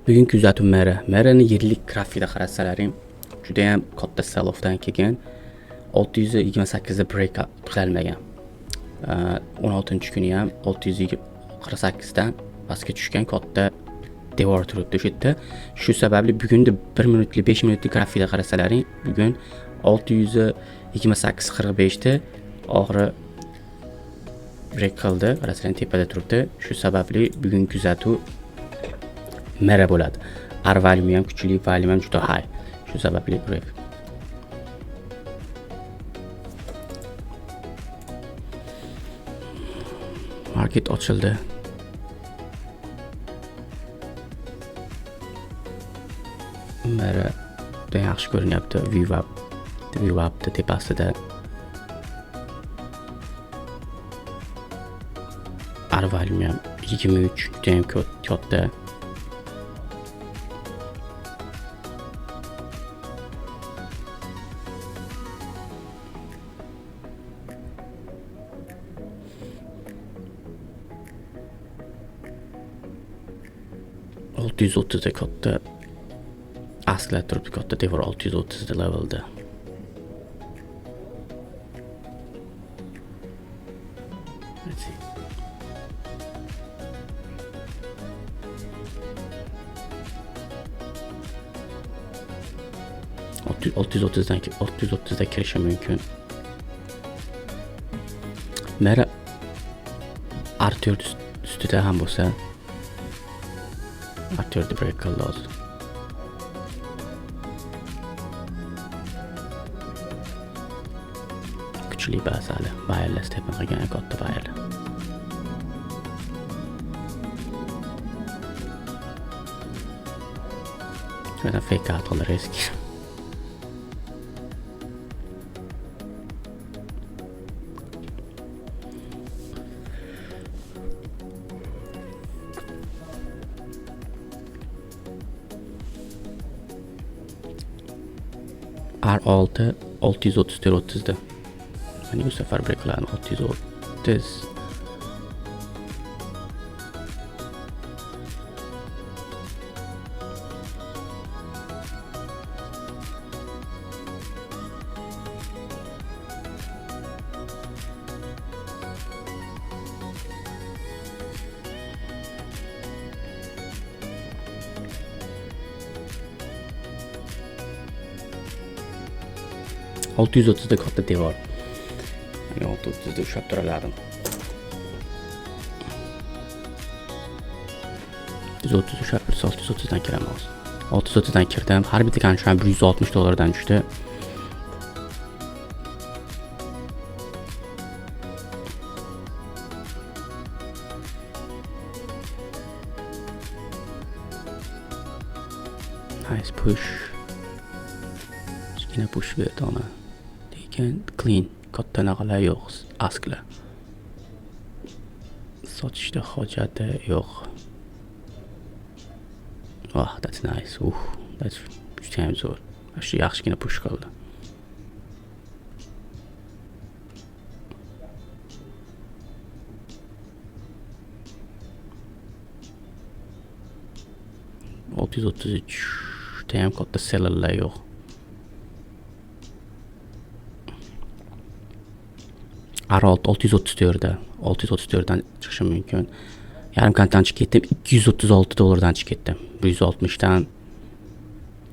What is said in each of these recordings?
Bugungi kuzatuv Mera'ni yillik grafikda qarasalaring, juda ham katta sell-offdan keyin 628 da break qilolmagan. 16-kuni ham 648 dan pastga tushgan katta devor turibdi shu yerda. Shu sababli bugunda 1 minutlik 5 minutlik grafikda qarasalaring, bugun 628.45 da oxiri break qildi. Qarasalaring tepada turibdi. Shu sababli bugungi kuzatuv Mera bo'ladi. R value ham kuchli, value ham juda high. Shu sababli break. Market ochildi. Mera juda yaxshi ko'rinyapti. VWAP tepasida. R value ham 23 juda ham katta. %630'da katta asklar turibdi, katta devor 630 levelda. Let's see. %630'da kirishi mumkin. Mera R4 ustida ham bo'lsa R4 break qildi hozir. Kuchli basali, baylar stepni qilgan katta baylar. Shuna fake out qildi risk. R6 634-30'da. Hani bu sefer break qiladi 630. %630'da katta devor. Yani 630'da ushlab turaladim. 130 ushlab tursa 630'dan kiramiz. 630'dan kirdim. Har bitta kontrakt $160 tushdi. Nice push. Yine push verdi ona. Lekin clean, katta naqalar yo'q, asklar. Sotishda hojati yo'q. Oh, that's nice. That's juda ham zo'r. Shu yaxshigina push qildi. %633 ham katta sellerlar yo'q. R6 634dan chiqishi mumkin. Yarim kanatdan chiqib ketdim, $236 chiqib ketdim. 160dan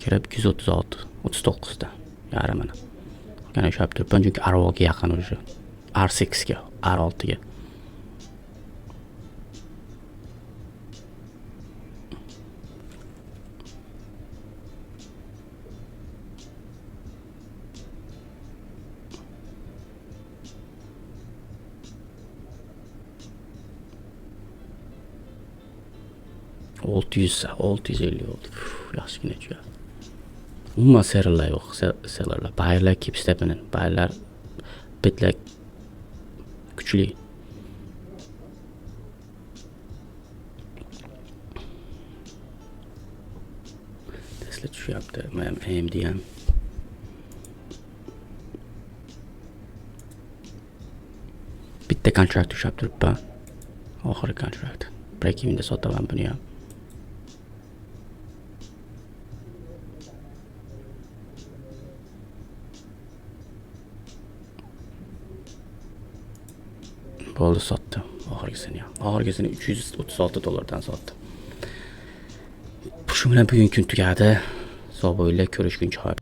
kirib 236, 39da yarimini. Yana ushlab turibman chunki R6 ga yaqin уже. R6 ga, R6 ga. $650 oldu. Yaxshigina juda. Umuman sellerlar yo'q, sellerlar. Baylar keep stepping. Baylar bitlar kuchli. Tesla tushyapti, AMD ham. Bitta kontrakt ushlab turibman. Oxirgi kontrakt. Break even'da sotaman buni ham. Bo'ldi, sotdim. Oxirgisini ham. Oxirgisini $336 sotdim. Shu bilan bugungi kun tugadi. Sog' bo'linglar, ko'rishguncha.